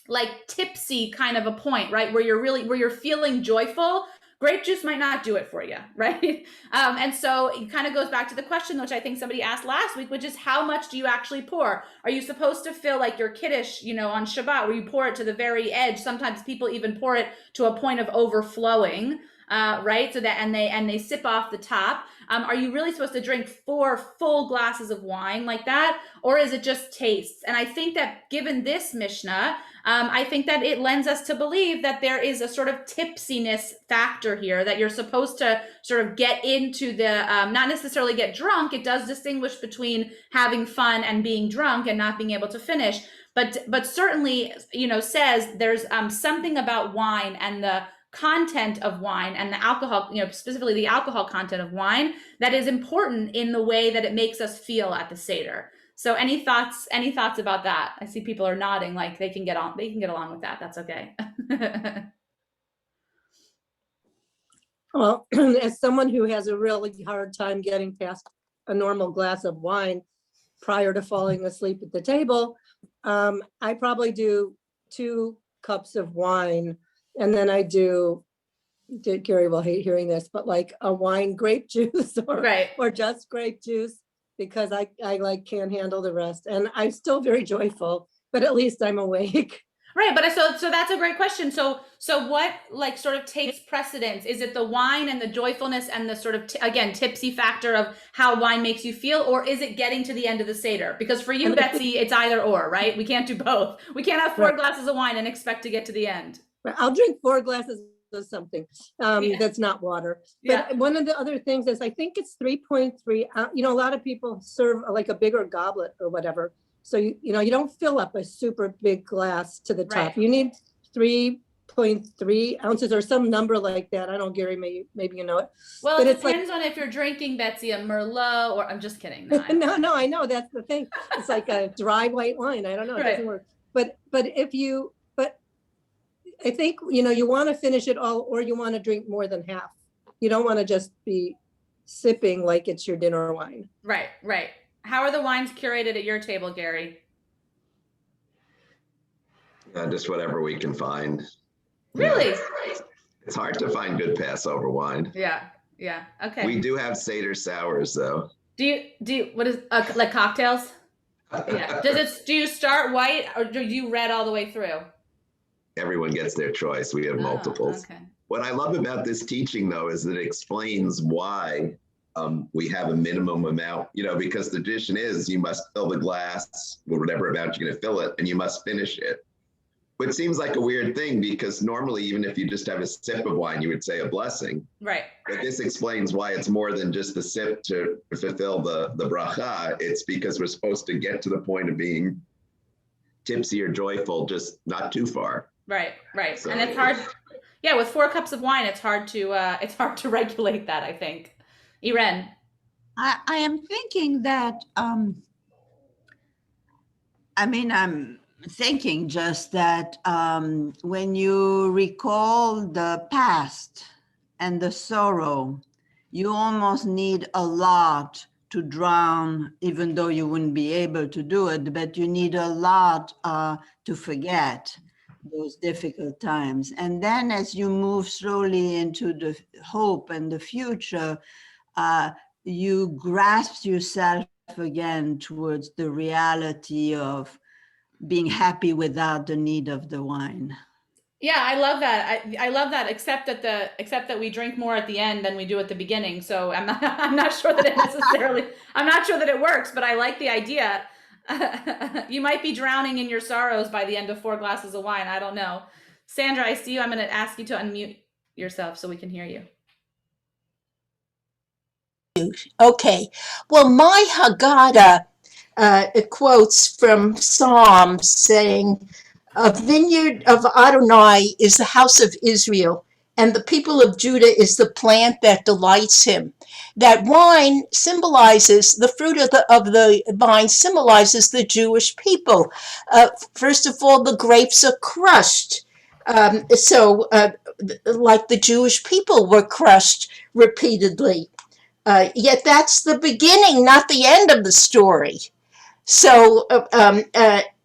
[SPEAKER 1] like tipsy kind of a point, right, where you're feeling joyful, grape juice might not do it for you, right? And so it kind of goes back to the question, which I think somebody asked last week, which is how much do you actually pour? Are you supposed to feel like you're kiddush, on Shabbat, where you pour it to the very edge? Sometimes people even pour it to a point of overflowing, right? So that and they sip off the top. Are you really supposed to drink 4 full glasses of wine like that, or is it just tastes? And I think that given this Mishnah, I think that it lends us to believe that there is a sort of tipsiness factor here, that you're supposed to sort of get into the, not necessarily get drunk. It does distinguish between having fun and being drunk and not being able to finish. But certainly, says there's something about wine and the content of wine and the alcohol, specifically the alcohol content of wine, that is important in the way that it makes us feel at the Seder. So any thoughts about that? I see people are nodding like they can get along with that. That's okay.
[SPEAKER 5] Well, as someone who has a really hard time getting past a normal glass of wine prior to falling asleep at the table, I probably do 2 cups of wine, and then I do, Gary will hate hearing this, but like a wine grape juice or just grape juice, because I like can't handle the rest. And I'm still very joyful, but at least I'm awake.
[SPEAKER 1] Right, but so that's a great question. So what like sort of takes precedence? Is it the wine and the joyfulness and the sort of again tipsy factor of how wine makes you feel, or is it getting to the end of the Seder? Because for you, Betsy, it's either or, right? We can't do both. We can't have 4 glasses of wine and expect to get to the end.
[SPEAKER 5] I'll drink 4 glasses of something that's not water. But one of the other things is I think it's 3.3. A lot of people serve like a bigger goblet or whatever. So you don't fill up a super big glass to the top.
[SPEAKER 1] Right.
[SPEAKER 5] You need 3.3 ounces or some number like that. I don't, Gary, maybe you know it.
[SPEAKER 1] Well,
[SPEAKER 5] but
[SPEAKER 1] it depends on if you're drinking, Betsy, a Merlot or I'm just kidding.
[SPEAKER 5] No, I know that's the thing. It's like a dry white wine. I don't know. It doesn't work. But I think, you want to finish it all, or you want to drink more than half. You don't want to just be sipping like it's your dinner wine.
[SPEAKER 1] Right. How are the wines curated at your table, Gary?
[SPEAKER 2] Just whatever we can find.
[SPEAKER 1] Really?
[SPEAKER 2] It's hard to find good Passover wine.
[SPEAKER 1] Yeah. Okay.
[SPEAKER 2] We do have Seder sours, though.
[SPEAKER 1] Do you what is like cocktails? Yeah. Do you start white or do you red all the way through?
[SPEAKER 2] Everyone gets their choice. We have multiples.
[SPEAKER 1] Okay.
[SPEAKER 2] What I love about this teaching, though, is that it explains why we have a minimum amount, because the tradition is you must fill the glass with whatever amount you're going to fill it, and you must finish it. Which seems like a weird thing, because normally, even if you just have a sip of wine, you would say a blessing.
[SPEAKER 1] Right.
[SPEAKER 2] But this explains why it's more than just the sip to fulfill the bracha. It's because we're supposed to get to the point of being tipsy or joyful, just not too far.
[SPEAKER 1] Right.
[SPEAKER 2] So,
[SPEAKER 1] and it's hard. Yeah, with 4 cups of wine, it's hard to regulate that, I think. Irene.
[SPEAKER 4] I am thinking that, I'm thinking just that when you recall the past and the sorrow, you almost need a lot to drown, even though you wouldn't be able to do it, but you need a lot to forget those difficult times. And then as you move slowly into the hope and the future, you grasp yourself again towards the reality of being happy without the need of the wine.
[SPEAKER 1] Yeah, I love that. I love that, except that we drink more at the end than we do at the beginning. So I'm not sure that it works, but I like the idea. You might be drowning in your sorrows by the end of 4 glasses of wine. I don't know. Sandra, I see you. I'm going to ask you to unmute yourself so we can hear you.
[SPEAKER 8] Okay. Well, my Haggadah quotes from Psalms saying, "A vineyard of Adonai is the house of Israel, and the people of Judah is the plant that delights him." That wine symbolizes, the fruit of the vine symbolizes the Jewish people. First of all, the grapes are crushed. Like the Jewish people were crushed repeatedly. Yet that's the beginning, not the end of the story. So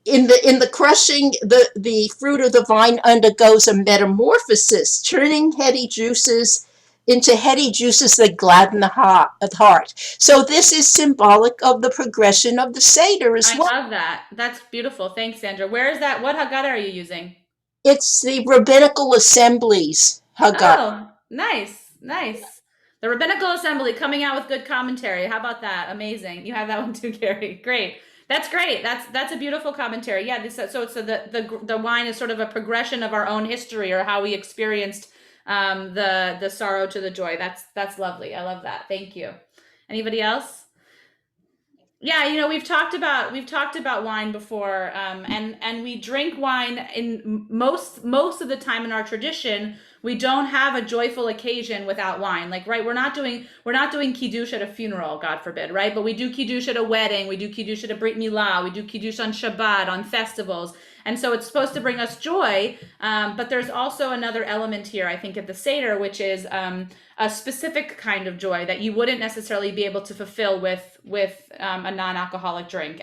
[SPEAKER 8] in the crushing, the fruit of the vine undergoes a metamorphosis, turning heady juices into heady juices that gladden the heart. So this is symbolic of the progression of the Seder as well.
[SPEAKER 1] I love that. That's beautiful. Thanks, Sandra. Where is that? What Haggadah are you using?
[SPEAKER 8] It's the Rabbinical Assembly's Haggadah.
[SPEAKER 1] Oh, nice, nice. The Rabbinical Assembly coming out with good commentary. How about that? Amazing. You have that one too, Carrie. Great. That's great. That's a beautiful commentary. Yeah. So the wine is sort of a progression of our own history or how we experienced the sorrow to the joy. That's lovely. I love that. Thank you. Anybody else? Yeah, we've talked about wine before, and we drink wine in most of the time in our tradition. We don't have a joyful occasion without wine. Like, right, we're not doing kiddush at a funeral, God forbid, right? But we do kiddush at a wedding, we do kiddush at a brit milah, we do kiddush on Shabbat, on festivals, and so it's supposed to bring us joy. But there's also another element here, I think, at the Seder, which is a specific kind of joy that you wouldn't necessarily be able to fulfill with a non-alcoholic drink.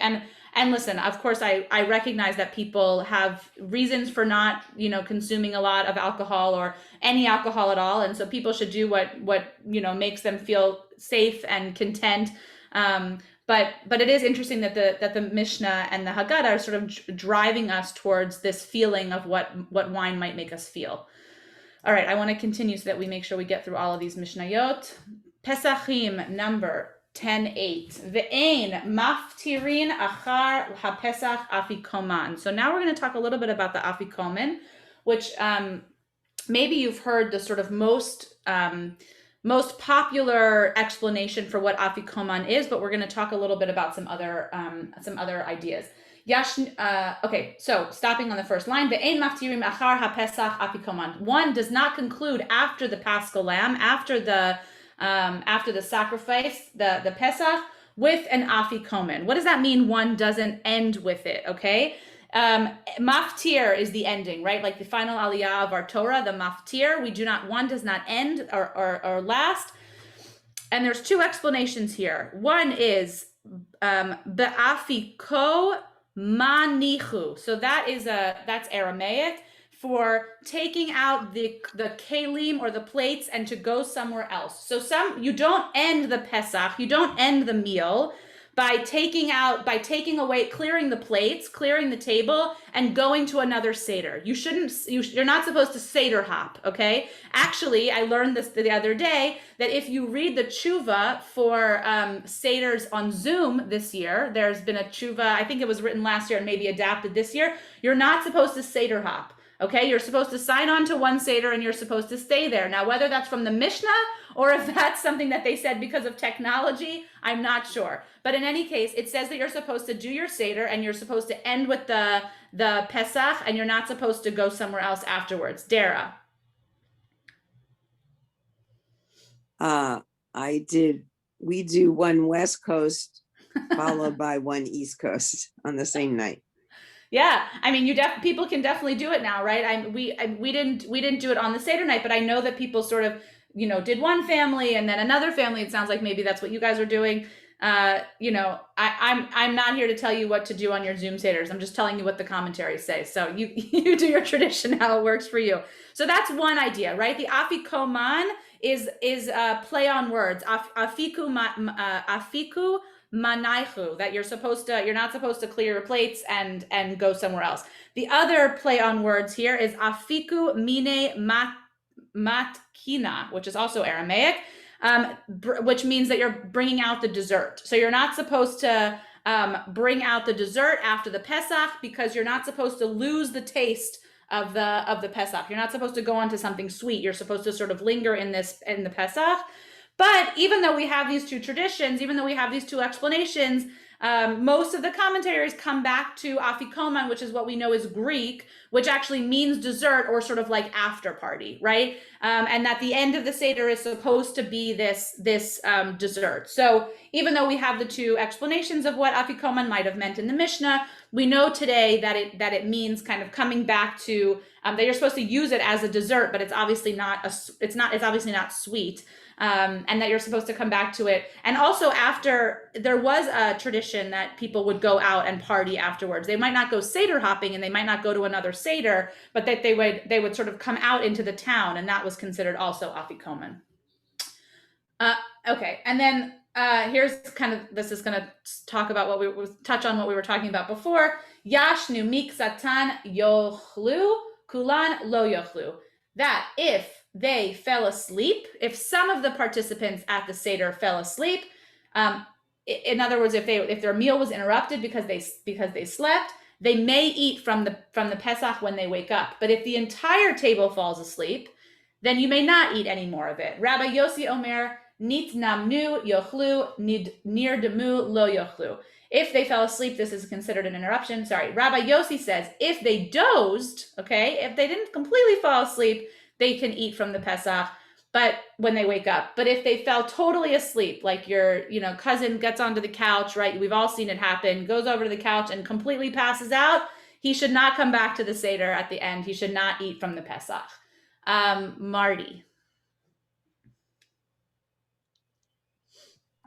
[SPEAKER 1] And listen, of course, I recognize that people have reasons for not, consuming a lot of alcohol or any alcohol at all, and so people should do what makes them feel safe and content. But it is interesting that the Mishnah and the Haggadah are sort of driving us towards this feeling of what wine might make us feel. All right, I want to continue so that we make sure we get through all of these Mishnayot. Pesachim number 10:8. Ve'ein maftirin achar hapesach afikoman. So now we're going to talk a little bit about the afikoman, which maybe you've heard the sort of most popular explanation for what afikoman is, but we're going to talk a little bit about some other ideas. Okay, so stopping on the first line, ve'ein maftirim achar hapesach afikoman. One does not conclude after the Paschal Lamb, after the sacrifice, the Pesach, with an afikoman. What does that mean? One doesn't end with it. Okay, maftir is the ending, right? Like the final aliyah of our Torah, the maftir. One does not end or last. And there's two explanations here. One is be'afiko manichu. So that's Aramaic for taking out the kelim or the plates and to go somewhere else. So you don't end the Pesach, you don't end the meal by taking away, clearing the plates, clearing the table, and going to another Seder. You're not supposed to Seder hop, okay? Actually, I learned this the other day, that if you read the tshuva for Seders on Zoom this year, there's been a tshuva, I think it was written last year and maybe adapted this year, you're not supposed to Seder hop. Okay, you're supposed to sign on to one Seder and you're supposed to stay there. Now, whether that's from the Mishnah or if that's something that they said because of technology, I'm not sure. But in any case, it says that you're supposed to do your Seder and you're supposed to end with the Pesach and you're not supposed to go somewhere else afterwards. Dara.
[SPEAKER 3] We do one West Coast followed by one East Coast on the same night.
[SPEAKER 1] Yeah, I mean, people can definitely do it now, right? We didn't do it on the Seder night, but I know that people sort of, did one family and then another family. It sounds like maybe that's what you guys are doing. I'm not here to tell you what to do on your Zoom Seders. I'm just telling you what the commentaries say. So you do your tradition how it works for you. So that's one idea, right? The afikoman is play on words. Afiku manaichu, that you're not supposed to clear your plates and go somewhere else. The other play on words here is afiku mine matkina, which is also Aramaic, which means that you're bringing out the dessert. So you're not supposed to bring out the dessert after the Pesach because you're not supposed to lose the taste of the Pesach. You're not supposed to go on to something sweet. You're supposed to sort of linger in the Pesach. But even though we have these two traditions, even though we have these two explanations, most of the commentaries come back to afikoman, which is what we know is Greek, which actually means dessert or sort of like after party, right? And that the end of the Seder is supposed to be this dessert. So even though we have the two explanations of what afikoman might have meant in the Mishnah, we know today that it means kind of coming back to that you're supposed to use it as a dessert, but it's obviously not sweet. and that you're supposed to come back to it. And also after, there was a tradition that people would go out and party afterwards. They might not go Seder hopping and they might not go to another Seder, but that they would sort of come out into the town, and that was considered also afikomen. Okay, and then here's kind of, this is going to talk about touch on what we were talking about before. Yashnu miksatan yochlu kulan lo yochlu. That if they fell asleep, if some of the participants at the Seder fell asleep, in other words, if their meal was interrupted because they slept, they may eat from the Pesach when they wake up. But if the entire table falls asleep, then you may not eat any more of it. Rabbi Yossi Omer, nit namnu yochlu, nirdemu lo yochlu. If they fell asleep, this is considered an interruption. Sorry, Rabbi Yossi says if they dozed, okay, if they didn't completely fall asleep, they can eat from the Pesach, but when they wake up. But if they fell totally asleep, like your cousin gets onto the couch, right? We've all seen it happen, goes over to the couch and completely passes out, he should not come back to the Seder at the end. He should not eat from the Pesach. Marty.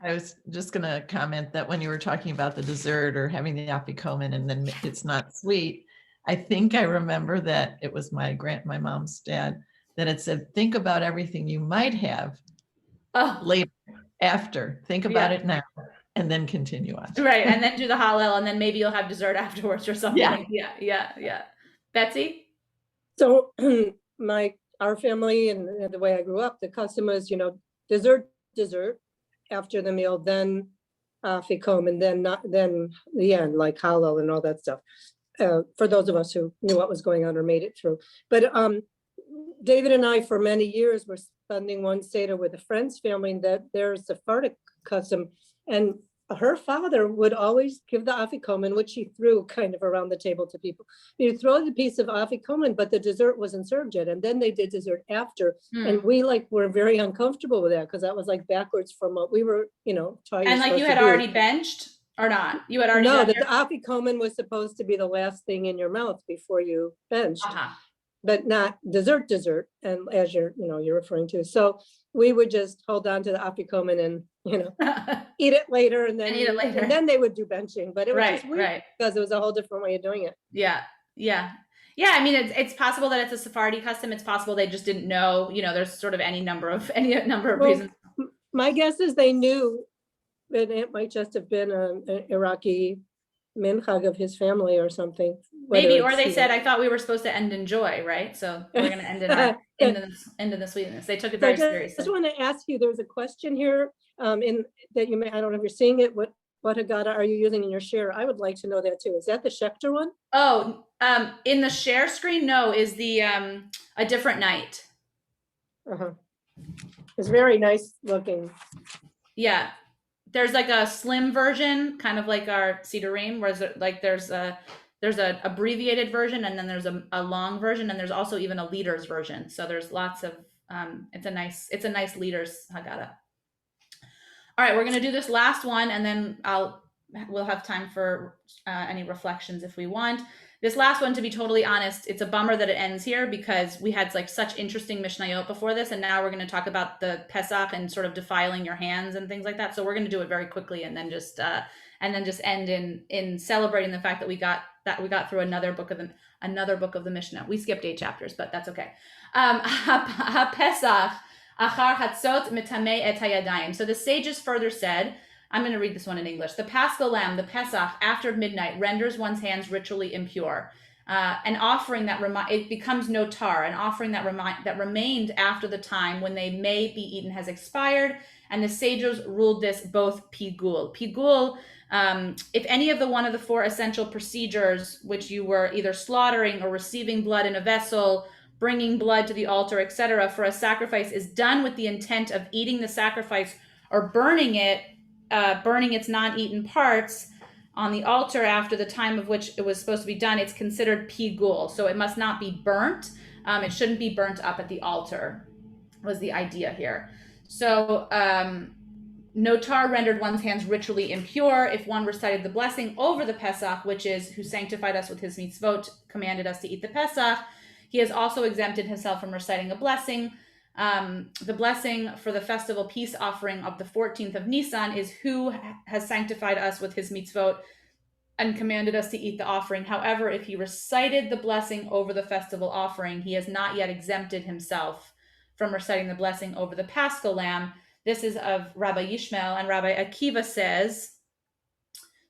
[SPEAKER 6] I was just going to comment that when you were talking about the dessert or having the afikomen and then it's not sweet, I think I remember that it was my mom's dad that had said, think about everything you might have later, after. Think about it now, and then continue on.
[SPEAKER 1] Right, and then do the Hallel, and then maybe you'll have dessert afterwards or something. Yeah. Betsy?
[SPEAKER 5] So our family and the way I grew up, the custom was, dessert after the meal, then afikomen, and then the end, like Hallel and all that stuff. For those of us who knew what was going on or made it through. But David and I, for many years, were spending one Seder with a friend's family, and that there's a Sephardic custom, and her father would always give the afikomen, which he threw kind of around the table to people. He'd throw the piece of afikomen, but the dessert wasn't served yet, and then they did dessert after, and we were very uncomfortable with that because that was like backwards from what we were, taught.
[SPEAKER 1] And like you had already benched or not? You had already
[SPEAKER 5] the afikomen was supposed to be the last thing in your mouth before you benched. But not dessert, and as you're referring to. So we would just hold on to the afikomen and, eat it later, and then they would do benching. But it was just weird because it was a whole different way of doing it.
[SPEAKER 1] Yeah. I mean, it's possible that it's a Sephardi custom. It's possible they just didn't know. There's sort of any number of reasons.
[SPEAKER 5] My guess is they knew, and it might just have been an Iraqi minhag of his family or something.
[SPEAKER 1] Maybe, or they said, I thought we were supposed to end in joy, right? So we're going to end it into the sweetness. They took it very seriously. I
[SPEAKER 5] just want to ask you, there's a question here in that you may, I don't know if you're seeing it, what Haggadah are you using in your share? I would like to know that too. Is that the Schechter one?
[SPEAKER 1] Oh, in the share screen, no, is the A Different Night.
[SPEAKER 5] It's very nice looking.
[SPEAKER 1] Yeah. There's like a slim version, kind of like our Seder Reim, where there's a abbreviated version, and then there's a long version, and there's also even a leader's version. So there's lots of it's a nice leader's Haggadah. All right, we're gonna do this last one, and then we'll have time for any reflections if we want. This last one, to be totally honest, it's a bummer that it ends here because we had such interesting Mishnayot before this, and now we're going to talk about the Pesach and sort of defiling your hands and things like that. So we're going to do it very quickly, and then just end in celebrating the fact that we got through another book of the Mishnah. We skipped 8 chapters, but that's okay. Pesach achar hatzot mitamei et hayadayim. So the sages further said, I'm going to read this one in English. The Paschal lamb, the Pesach, after midnight, renders one's hands ritually impure. An offering it becomes notar, an offering that remained after the time when they may be eaten has expired, and the sages ruled this both pigul. Pigul, if any of one of the 4 essential procedures, which you were either slaughtering or receiving blood in a vessel, bringing blood to the altar, etc., for a sacrifice, is done with the intent of eating the sacrifice or burning its non-eaten parts on the altar after the time of which it was supposed to be done, it's considered pigul. So it must not be burnt. It shouldn't be burnt up at the altar, was the idea here. So notar rendered one's hands ritually impure if one recited the blessing over the Pesach, which is who sanctified us with his mitzvot, commanded us to eat the Pesach. He has also exempted himself from reciting a blessing. The blessing for the festival peace offering of the 14th of Nisan is who has sanctified us with his mitzvot and commanded us to eat the offering. However, if he recited the blessing over the festival offering, he has not yet exempted himself from reciting the blessing over the Paschal lamb. This is of Rabbi Yishmael, and Rabbi Akiva says,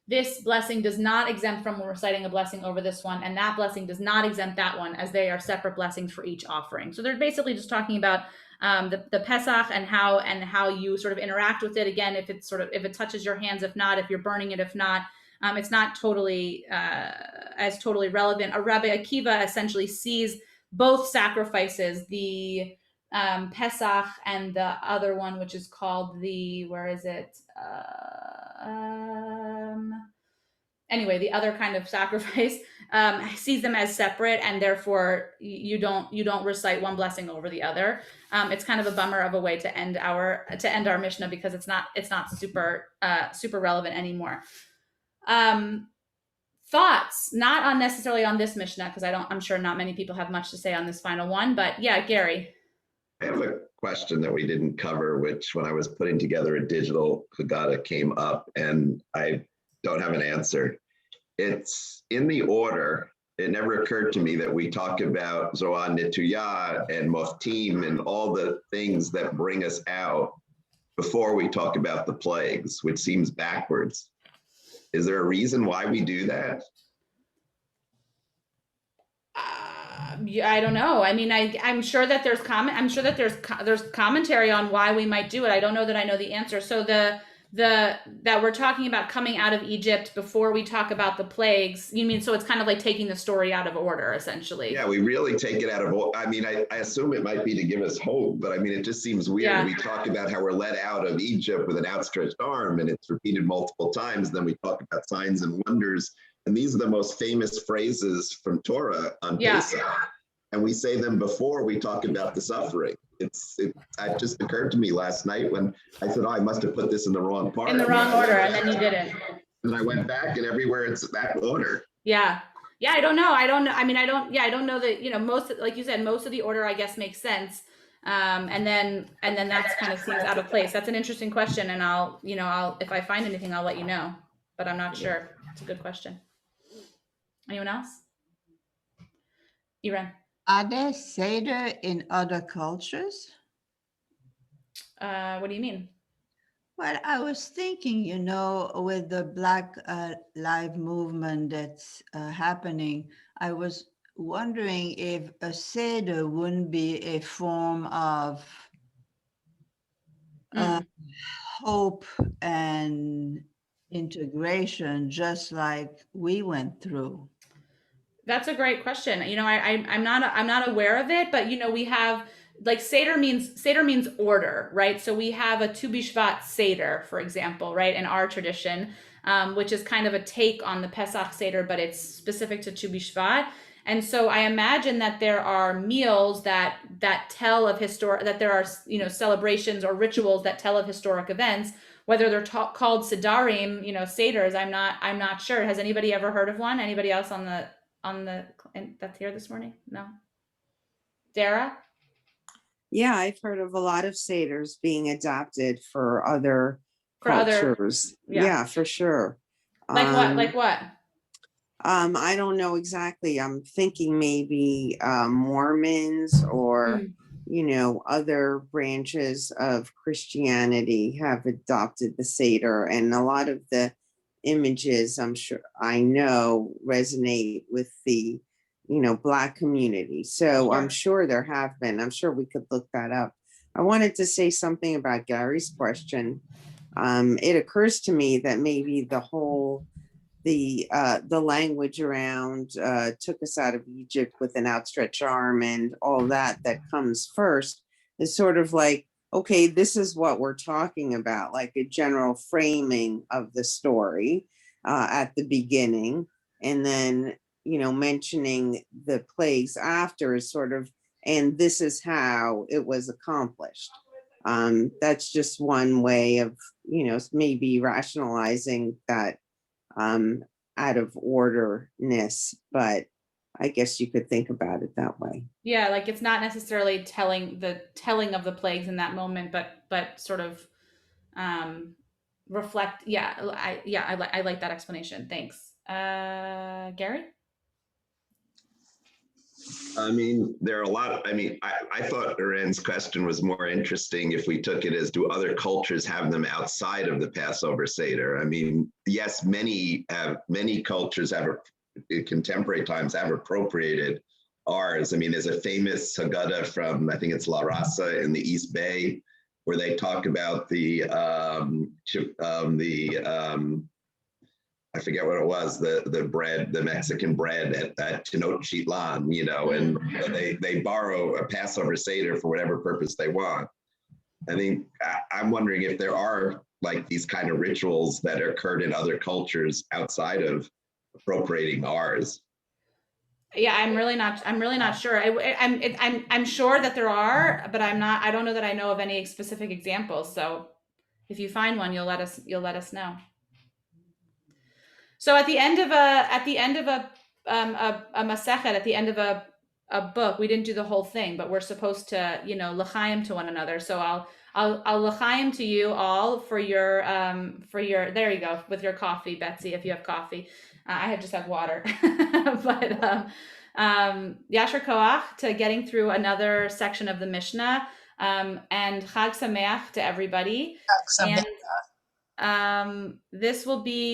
[SPEAKER 1] this blessing does not exempt from reciting a blessing over this one, and that blessing does not exempt that one, as they are separate blessings for each offering. So they're basically just talking about the Pesach and how you sort of interact with it. Again, if it touches your hands, if not, if you're burning it, if not, it's not totally as totally relevant. A Rabbi Akiva essentially sees both sacrifices, the Pesach and the other one, which is called the, where is it? Anyway, the other kind of sacrifice, sees them as separate, and therefore you don't recite one blessing over the other. It's kind of a bummer of a way to end our Mishnah, because it's not super relevant anymore. Thoughts, not on necessarily on this Mishnah, because I'm sure not many people have much to say on this final one, but yeah, Gary.
[SPEAKER 2] I have a question that we didn't cover, which when I was putting together a digital Haggadah came up, and I don't have an answer. It's in the order. It never occurred to me that we talk about Zohar Netuyah and Moftim and all the things that bring us out before we talk about the plagues, which seems backwards. Is there a reason why we do that?
[SPEAKER 1] I don't know. I mean, I'm sure that there's there's commentary on why we might do it. I don't know that I know the answer. So that we're talking about coming out of Egypt before we talk about the plagues. You mean, so it's kind of like taking the story out of order, essentially.
[SPEAKER 2] Yeah, we really take it out of, I mean, I assume it might be to give us hope, but I mean, it just seems weird.
[SPEAKER 1] Yeah.
[SPEAKER 2] We talk about how we're led out of Egypt with an outstretched arm, and it's repeated multiple times. Then we talk about signs and wonders. And these are the most famous phrases from Torah on Pesach. And we say them before we talk about the suffering. It just occurred to me last night when I said, oh, I must have put this in the wrong part.
[SPEAKER 1] In the wrong order, and then you didn't.
[SPEAKER 2] And I went back, and everywhere it's that order.
[SPEAKER 1] Yeah. Yeah, I don't know. I don't know that, most, like you said, most of the order, I guess, makes sense. And then that's kind of seems out of place. That's an interesting question. And I'll, if I find anything, I'll let you know, but I'm not sure. It's a good question. Anyone else? Iran.
[SPEAKER 4] Are there Seder in other cultures?
[SPEAKER 1] What do you mean?
[SPEAKER 4] Well, I was thinking, with the Black Lives Movement that's happening, I was wondering if a Seder wouldn't be a form of hope and integration, just like we went through.
[SPEAKER 1] That's a great question. I'm not aware of it, but we have, like, Seder means order, right? So we have a Tu B'Shvat Seder, for example, right, in our tradition, which is kind of a take on the Pesach Seder, but it's specific to Tu B'Shvat. And so I imagine that there are meals that tell of that there are, celebrations or rituals that tell of historic events. Whether they're called Sedarim, Seders, I'm not sure. Has anybody ever heard of one? Anybody else on the that's here this morning? No. Dara?
[SPEAKER 3] Yeah, I've heard of a lot of Seders being adopted for other cultures. Yeah, for sure.
[SPEAKER 1] Like what? Like what?
[SPEAKER 3] I don't know exactly. I'm thinking maybe Mormons or other branches of Christianity have adopted the Seder, and a lot of the images I know resonate with the Black community. So
[SPEAKER 1] Sure.
[SPEAKER 3] I'm sure there have been. I'm sure we could look that up. I wanted to say something about Gary's question. It occurs to me that maybe the language around took us out of Egypt with an outstretched arm and all that comes first is sort of like, okay, this is what we're talking about, like a general framing of the story at the beginning, and then mentioning the plagues after is sort of, and this is how it was accomplished. That's just one way of maybe rationalizing that out of orderness, but I guess you could think about it that way.
[SPEAKER 1] Yeah, like it's not necessarily telling of the plagues in that moment, but sort of reflect. Yeah, I like that explanation. Thanks, Gary.
[SPEAKER 2] I mean, there are a lot. I thought Loren's question was more interesting if we took it as, do other cultures have them outside of the Passover Seder? I mean, yes, many cultures have, in contemporary times, have appropriated ours. I mean, there's a famous Haggadah from, I think it's La Raza in the East Bay, where they talk about I forget what it was, the bread, the Mexican bread at Tenochtitlan, and they borrow a Passover Seder for whatever purpose they want. I think I'm wondering if there are like these kind of rituals that occurred in other cultures outside of appropriating ours.
[SPEAKER 1] Yeah, I'm really not sure. I'm sure that there are, but I don't know that I know of any specific examples. So if you find one, you'll let us know. So at the end of a masechet, at the end of a book, we didn't do the whole thing, but we're supposed to, l'chaim to one another. So I'll l'chaim to you all for your there you go, with your coffee, Betsy, if you have coffee. I just have water, but Yasher Koach to getting through another section of the Mishnah, and Chag Sameach to everybody. And this will be